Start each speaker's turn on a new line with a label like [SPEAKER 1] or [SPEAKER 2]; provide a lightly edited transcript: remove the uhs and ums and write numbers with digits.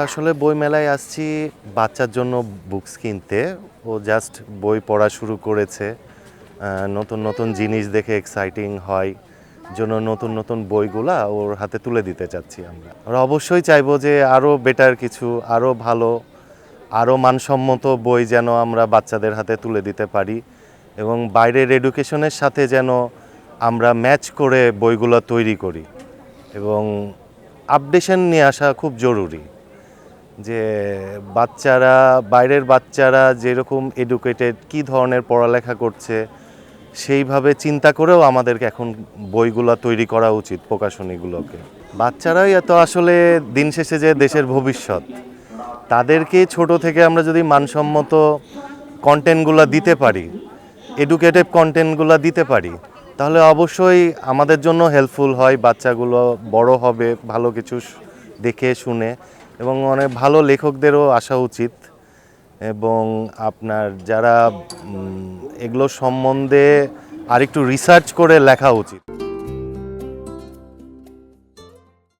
[SPEAKER 1] আসলে বই মেলায় আসছি বাচ্চার জন্য বুকস কিনতে। ও জাস্ট বই পড়া শুরু করেছে। নতুন নতুন জিনিস দেখে এক্সাইটিং হয় জন্য নতুন নতুন বইগুলা ওর হাতে তুলে দিতে চাচ্ছি আমরা। আর অবশ্যই চাইবো যে আরও বেটার কিছু, আরও ভালো, আরও মানসম্মত বই যেন আমরা বাচ্চাদের হাতে তুলে দিতে পারি এবং বাইরের এডুকেশনের সাথে যেন আমরা ম্যাচ করে বইগুলো তৈরি করি এবং আপডেশন নিয়ে আসা খুব জরুরি। যে বাচ্চারা, বাইরের বাচ্চারা যেরকম এডুকেটেড, কী ধরনের পড়ালেখা করছে সেইভাবে চিন্তা করেও আমাদেরকে এখন বইগুলো তৈরি করা উচিত, প্রকাশনীগুলোকে। বাচ্চারাই এত আসলে দিন শেষে যে দেশের ভবিষ্যৎ, তাদেরকে ছোট থেকে আমরা যদি মানসম্মত কন্টেন্টগুলো দিতে পারি, এডুকেটিভ কন্টেন্টগুলো দিতে পারি, তাহলে অবশ্যই আমাদের জন্য হেল্পফুল হয়। বাচ্চাগুলো বড় হবে ভালো কিছু দেখে শুনে এবং অনেক ভালো লেখকদেরও আসা উচিত এবং আপনার যারা এগুলো সম্বন্ধে আরেকটু রিসার্চ করে লেখা উচিত।